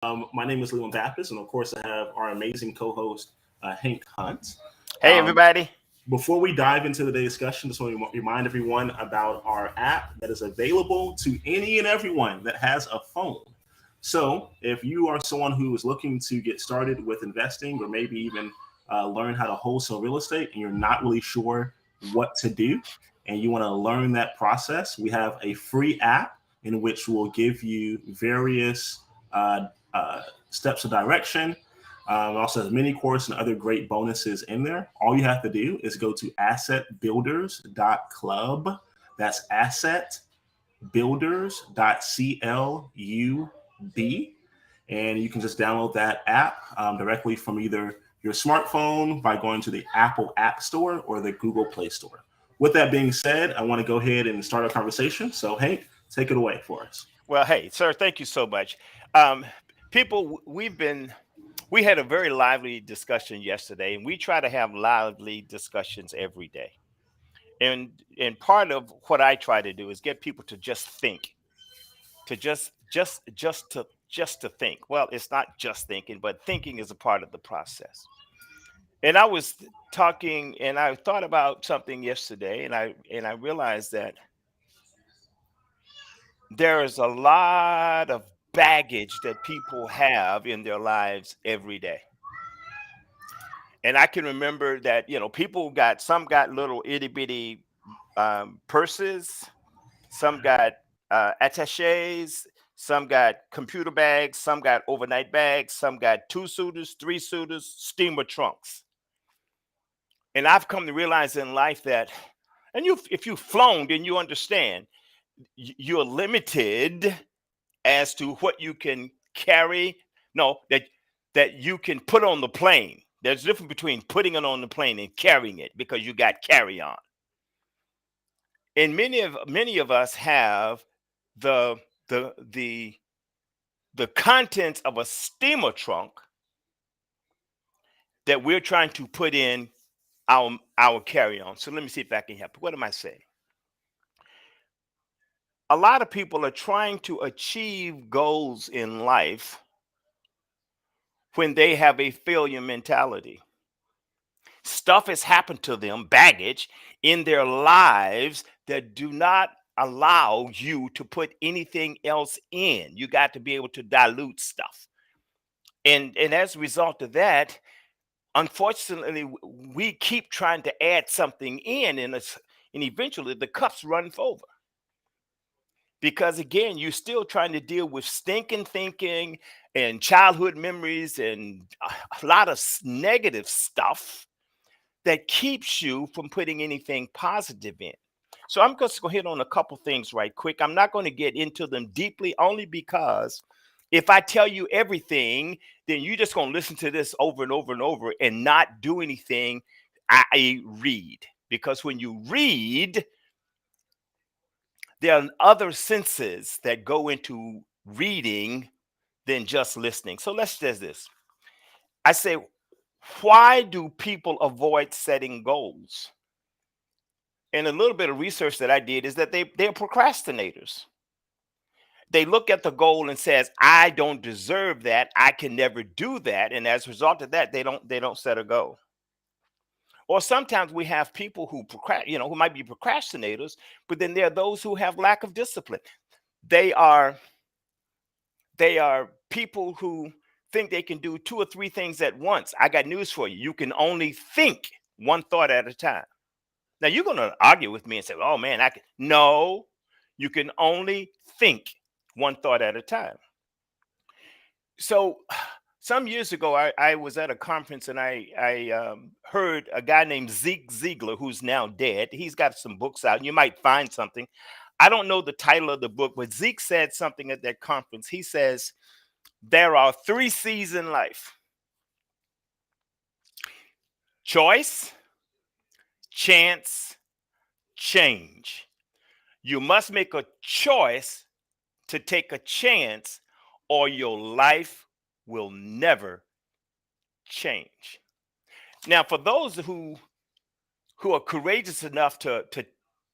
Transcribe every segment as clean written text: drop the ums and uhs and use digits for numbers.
My name is Leland Baptist, and of course, I have our amazing co-host Hank Hunt. Hey, Um, everybody. Before we dive into today's discussion, just want to remind everyone about our app that is available to any and everyone that has a phone. So, if you are someone who is looking to get started with investing or maybe even learn how to wholesale real estate and you're not really sure what to do and you want to learn that process, we have a free app in which will give you various uh, uh, steps of direction. Also has mini course and other great bonuses in there. All you have to do is go to assetbuilders.club. That's assetbuilders.club. And you can just download that app directly from either your smartphone by going to the Apple App Store or the Google Play Store. With that being said, I want to go ahead and start our conversation. So, Hank, take it away for us. Well, hey, sir, thank you so much. Um, we had a very lively discussion yesterday, and we try to have lively discussions every day. And part of what I try to do is get people to just think, to just to think. Well, it's not just thinking, but thinking is a part of the process. And I was talking, and I thought about something yesterday, and I realized that there is a lot of baggage that people have in their lives every day. And I can remember that, people some got little itty bitty purses, some got attaches, some got computer bags, some got overnight bags, some got two suiters, three suiters, steamer trunks. And I've come to realize in life that, and if you've flown, then you understand you're limited as to what you can carry. No, that you can put on the plane. There's a difference between putting it on the plane and carrying it because you got carry on. And many of us have the the the the contents of a steamer trunk that we're trying to put in our carry on. So let me see if I can help. What am I saying? A lot of people are trying to achieve goals in life when they have a failure mentality. Stuff has happened to them, baggage in their lives that do not allow you to put anything else in. You got to be able to dilute stuff. And as a result of that, unfortunately, we keep trying to add something in, and eventually the cups run over. Because again, you're still trying to deal with stinking thinking and childhood memories and a lot of negative stuff that keeps you from putting anything positive in. So I'm just going to hit on a couple things right quick. I'm not going to get into them deeply only because if I tell you everything, then you're just going to listen to this over and over and over and not do anything, i.e. read. Because when you read, there are other senses that go into reading than just listening. So let's do this. I say, why do people avoid setting goals? And a little bit of research that I did is that they're procrastinators. They look at the goal and says, I don't deserve that. I can never do that. And as a result of that, they don't set a goal. Or sometimes we have people who might be procrastinators, but then there are those who have lack of discipline. They are they are people who think they can do two or three things at once. I got news for you. You can only think one thought at a time. Now you're going to argue with me and say, "Oh man, I can." No, you can only think one thought at a time. So some years ago, I was at a conference and I heard a guy named Zeke Ziegler, who's now dead. He's got some books out. You might find something. I don't know the title of the book, but Zeke said something at that conference. He says, there are three C's in life: choice, chance, change. You must make a choice to take a chance, or your life will never change. Now, for those who are courageous enough to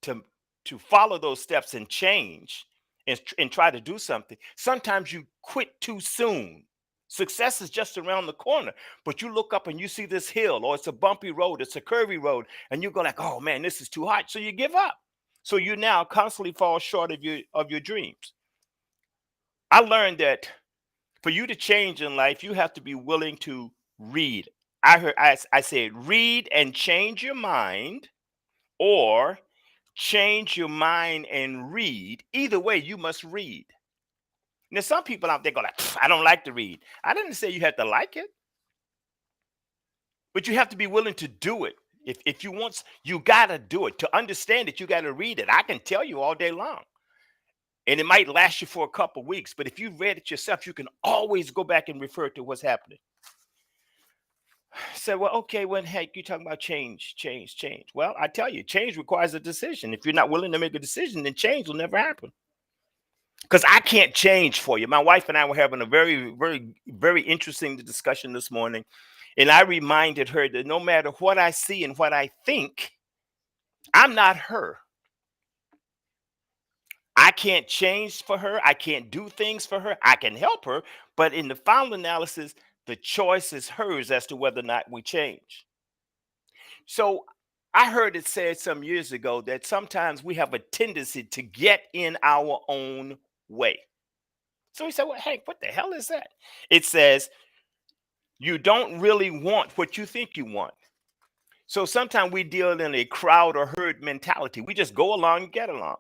to follow those steps and change and try to do something, sometimes you quit too soon. Success is just around the corner, but you look up and you see this hill, or it's a bumpy road, it's a curvy road, and you go like, "Oh man, this is too hot," so you give up. So you now constantly fall short of your dreams. I learned that for you to change in life, you have to be willing to read. I said read and change your mind, or change your mind and read. Either way, you must read. Now, some people out there go like, "Pff, I don't like to read." I didn't say you have to like it, but you have to be willing to do it. If you want, you gotta do it. To understand it, you gotta read it. I can tell you all day long, and it might last you for a couple weeks. But if you read it yourself, you can always go back and refer to what's happening. So, well, okay, when heck you talking about change, change, change? Well, I tell you, change requires a decision. If you're not willing to make a decision, then change will never happen. Because I can't change for you. My wife and I were having a very, very, very interesting discussion this morning. And I reminded her that no matter what I see and what I think, I'm not her. I can't change for her. I can't do things for her. I can help her. But in the final analysis, the choice is hers as to whether or not we change. So I heard it said some years ago that sometimes we have a tendency to get in our own way. So he said, well, Hank, what the hell is that? It says, you don't really want what you think you want. So sometimes we deal in a crowd or herd mentality. We just go along and get along.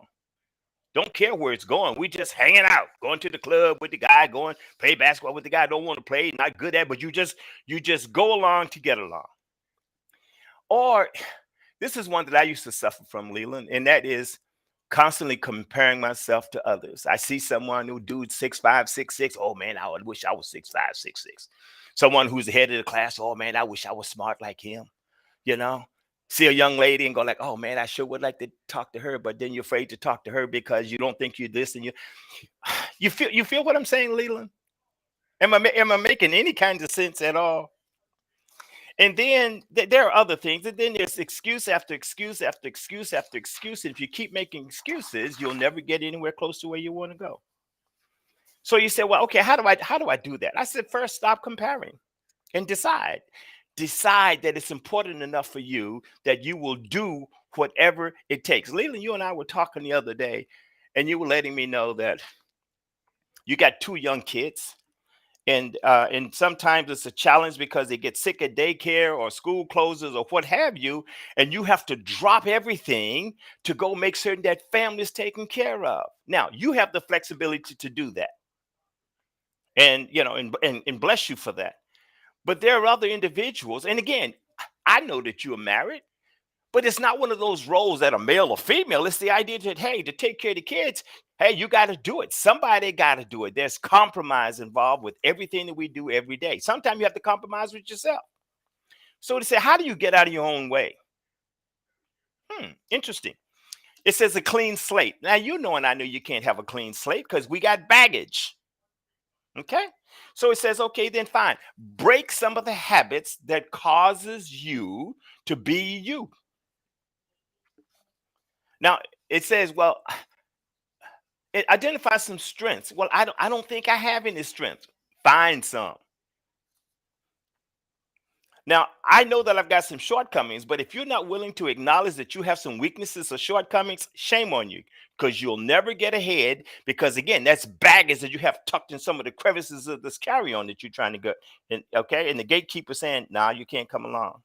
Don't care where it's going. We just hanging out, going to the club with the guy, going play basketball with the guy. Don't want to play, not good at, but you just go along to get along. Or this is one that I used to suffer from, Leland, and that is constantly comparing myself to others. I see someone who dude 6'5", 6'6". Oh man, I wish I was 6'5", 6'6". Someone who's the head of the class. Oh man, I wish I was smart like him. You know, see a young lady and go like, oh man, I sure would like to talk to her, but then you're afraid to talk to her because you don't think you're this, and you feel what I'm saying, Leland? Am I making any kind of sense at all? And then there are other things, and then there's excuse after excuse after excuse after excuse. And if you keep making excuses, you'll never get anywhere close to where you want to go. So you say, well, okay, how do I do that? I said, first, stop comparing and decide. Decide that it's important enough for you that you will do whatever it takes. Leland, you and I were talking the other day, and you were letting me know that you got two young kids, and sometimes it's a challenge because they get sick at daycare or school closes or what have you, and you have to drop everything to go make certain that family is taken care of. Now you have the flexibility to do that, and and bless you for that. But there are other individuals, and again, I know that you are married, but it's not one of those roles that are male or female. It's the idea that, hey, to take care of the kids, hey, you got to do it. Somebody got to do it. There's compromise involved with everything that we do every day. Sometimes you have to compromise with yourself. So to say, how do you get out of your own way? Interesting. It says a clean slate. Now, and I know you can't have a clean slate because we got baggage. Okay. So it says, okay, then fine. Break some of the habits that causes you to be you. Now, it says, well, it identifies some strengths. Well, I don't think I have any strengths. Find some. Now, I know that I've got some shortcomings, but if you're not willing to acknowledge that you have some weaknesses or shortcomings, shame on you, because you'll never get ahead. Because again, that's baggage that you have tucked in some of the crevices of this carry-on that you're trying to get. And okay, and the gatekeeper saying, "Nah, you can't come along."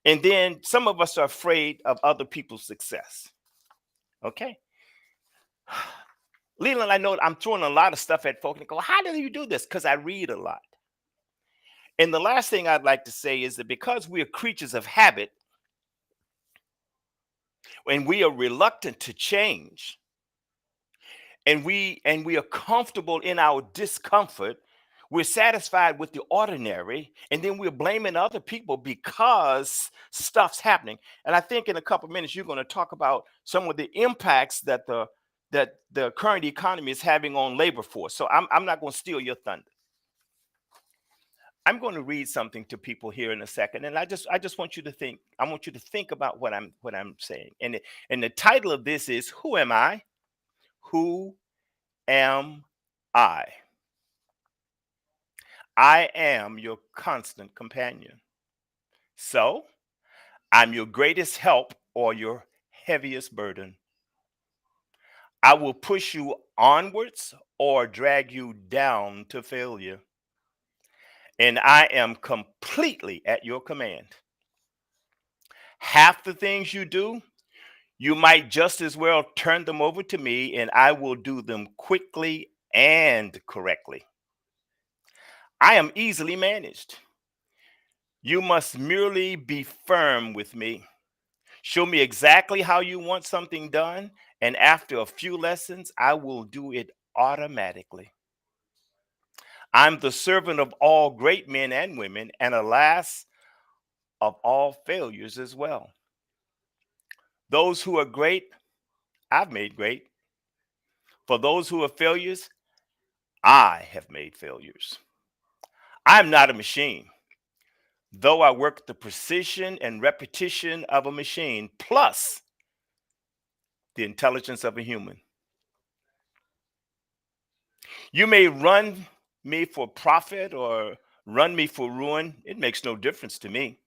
And then some of us are afraid of other people's success. Okay. Leland, I know I'm throwing a lot of stuff at folk and go, how do you do this? Because I read a lot. And the last thing I'd like to say is that because we are creatures of habit and we are reluctant to change, and we are comfortable in our discomfort, we're satisfied with the ordinary, and then we're blaming other people because stuff's happening. And I think in a couple of minutes you're going to talk about some of the impacts that the current economy is having on labor force. So I'm not going to steal your thunder. I'm going to read something to people here in a second, and I just want you to think. I want you to think about what I'm saying. And the title of this is, Who Am I? Who am I? I am your constant companion. So I'm your greatest help or your heaviest burden. I will push you onwards or drag you down to failure. And I am completely at your command. Half the things you do, you might just as well turn them over to me, and I will do them quickly and correctly. I am easily managed. You must merely be firm with me. Show me exactly how you want something done, and after a few lessons, I will do it automatically. I'm the servant of all great men and women, and alas, of all failures as well. Those who are great, I've made great. For those who are failures, I have made failures. I'm not a machine, though I work the precision and repetition of a machine, plus the intelligence of a human. You may run me for profit or run me for ruin. It makes no difference to me.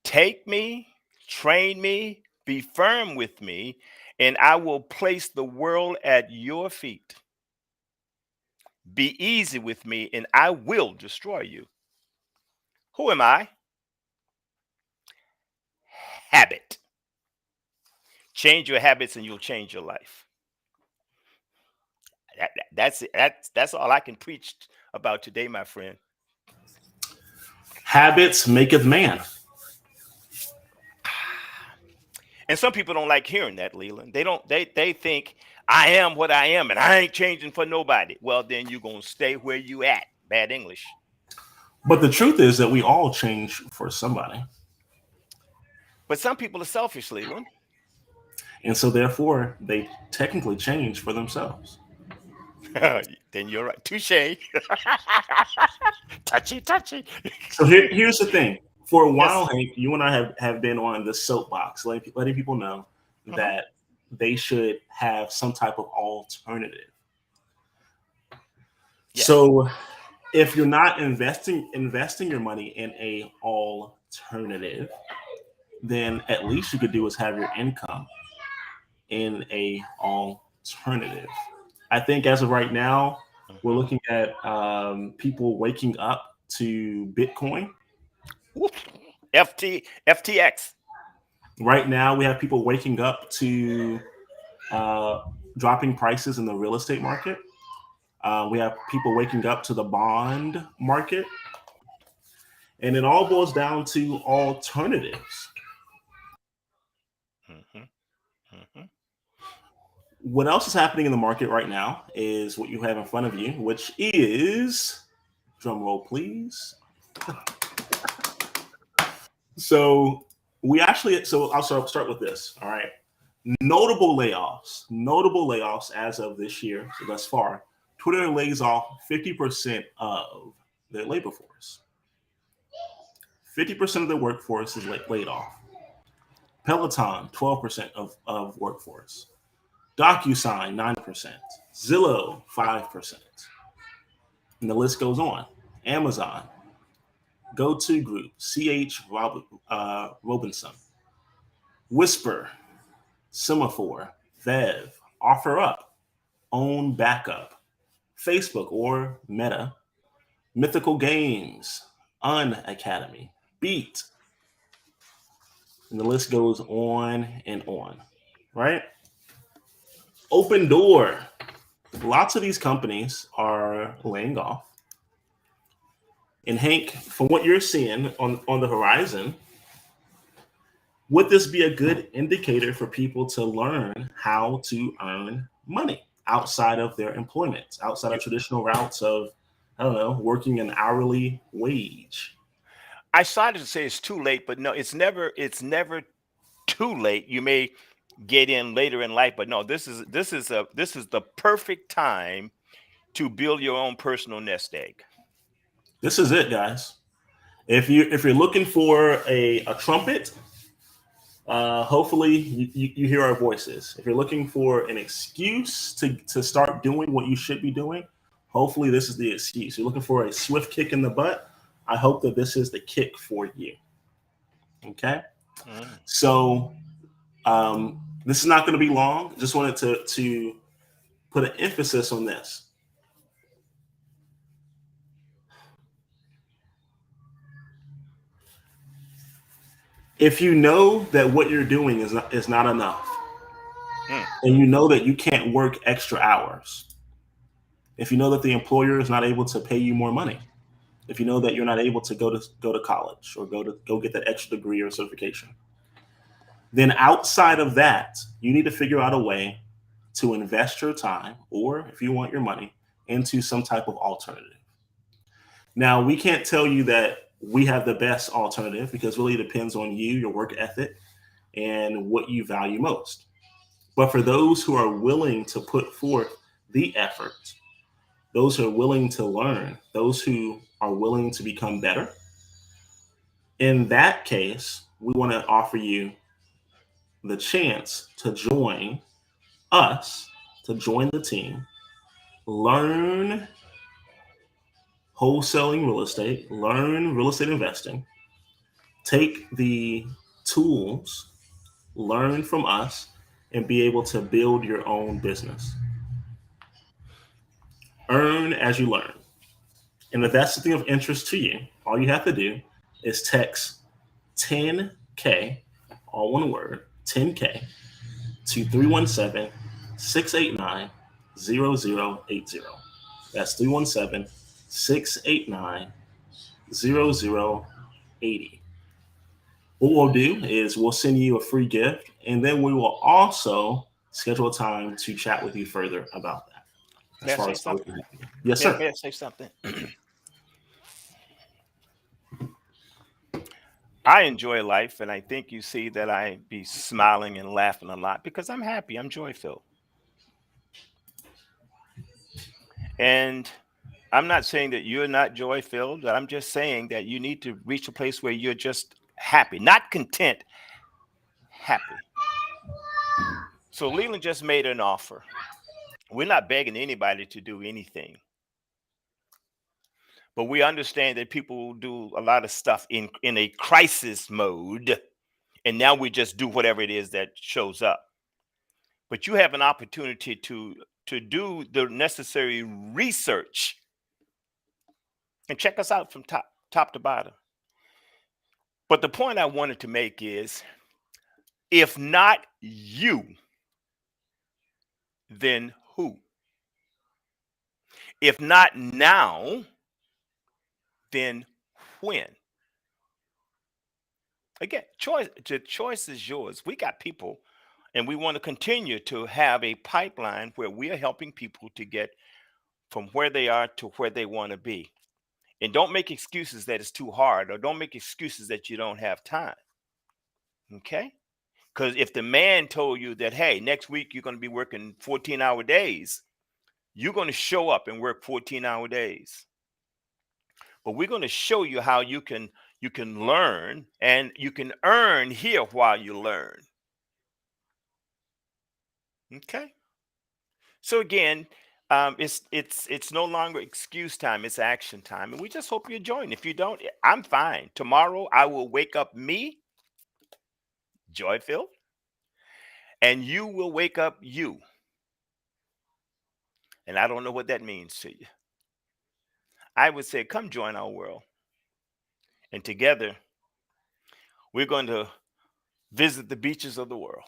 Take me, train me, be firm with me, and I will place the world at your feet. Be easy with me, and I will destroy you. Who am I? Habit. Change your habits, and you'll change your life. That's it. That's all I can preach about today, my friend. Habits maketh man. And some people don't like hearing that, Leland. They don't. They think I am what I am, and I ain't changing for nobody. Well, then you're gonna stay where you at. Bad English. But the truth is that we all change for somebody. But some people are selfish, Leland. And so therefore they technically change for themselves. Then you're right. Touche. Touchy, touchy. So here's the thing. For a while, Yes. Hank, you and I have been on the soapbox, letting people know Uh-huh. that they should have some type of alternative. Yes. So if you're not investing your money in a alternative, then at least you could do is have your income in a alternative. I think as of right now, we're Mhm. looking at people waking up to Bitcoin. Whoop. FTX. Right now, we have people waking up to uh, dropping prices in the real estate market. We have people waking up to the bond market, and it all boils down to alternatives. Hmm. Hmm. What else is happening in the market right now is what you have in front of you, which is drum roll, please. So I'll start with this. All right. Notable layoffs as of this year, so thus far. Twitter lays off 50% of their labor force. 50% of their workforce is laid off. Peloton, 12% of workforce. DocuSign, 9%. Zillow, 5%. And the list goes on. Amazon, GoTo Group, Robinson, Whisper, Semaphore, Vev, OfferUp, Own Backup, Facebook or Meta, Mythical Games, Unacademy, Beat, and the list goes on and on, right? Open Door. Lots of these companies are laying off. And Hank, from what you're seeing on the horizon, would this be a good indicator for people to learn how to earn money outside of their employment, outside of You, traditional routes of, I don't know, working an hourly wage? I started to say it's too late, but no, it's never too late. You may get in later in life, but no, this is the perfect time to build your own personal nest egg. This is it, guys. If you're looking for a trumpet, hopefully you hear our voices. If you're looking for an excuse to start doing what you should be doing, Hopefully, this is the excuse. You're looking for a swift kick in the butt. I hope that this is the kick for you. Okay. Mm. So this is not going to be long. Just wanted to put an emphasis on this. If you know that what you're doing is not enough, Mm. and you know that you can't work extra hours, if you know that the employer is not able to pay you more money, if you know that you're not able to go to college or go get that extra degree or certification, then outside of that, you need to figure out a way to invest your time, or if you want your money, into some type of alternative. Now, we can't tell you that we have the best alternative because really it depends on you, your work ethic, and what you value most. But for those who are willing to put forth the effort, those who are willing to learn, those who are willing to become better, in that case, we want to offer you the chance to join us, to join the team, learn wholesaling real estate, learn real estate investing, take the tools, learn from us, and be able to build your own business. Earn as you learn. And if that's something of interest to you, all you have to do is text 10K, all one word, 10K, to 317-689-0080. That's 317-689-0080. What we'll do is we'll send you a free gift, and then we will also schedule a time to chat with you further about that. As May I far say as how we something? can help you. Yes, sir. May I say something? I enjoy life, and I think you see that I be smiling and laughing a lot because I'm happy. I'm joy filled. And I'm not saying that you're not joy filled. I'm just saying that you need to reach a place where you're just happy, not content, happy. So Leland just made an offer. We're not begging anybody to do anything, but we understand that people do a lot of stuff in a crisis mode, and now we just do whatever it is that shows up. But you have an opportunity to do the necessary research and check us out from top to bottom. But the point I wanted to make is, if not you, then who? If not now, then when? Again, the choice is yours. We got people, and we want to continue to have a pipeline where we are helping people to get from where they are to where they want to be. And don't make excuses that it's too hard, or don't make excuses that you don't have time. Okay? Because if the man told you that, hey, next week you're going to be working 14-hour days, you're going to show up and work 14-hour days. But we're going to show you how you can learn, and you can earn here while you learn. Okay? So again, it's no longer excuse time, it's action time. And we just hope you join. If you don't, I'm fine. Tomorrow I will wake up me, joy filled, and you will wake up you. And I don't know what that means to you. I would say, come join our world. And together, we're going to visit the beaches of the world.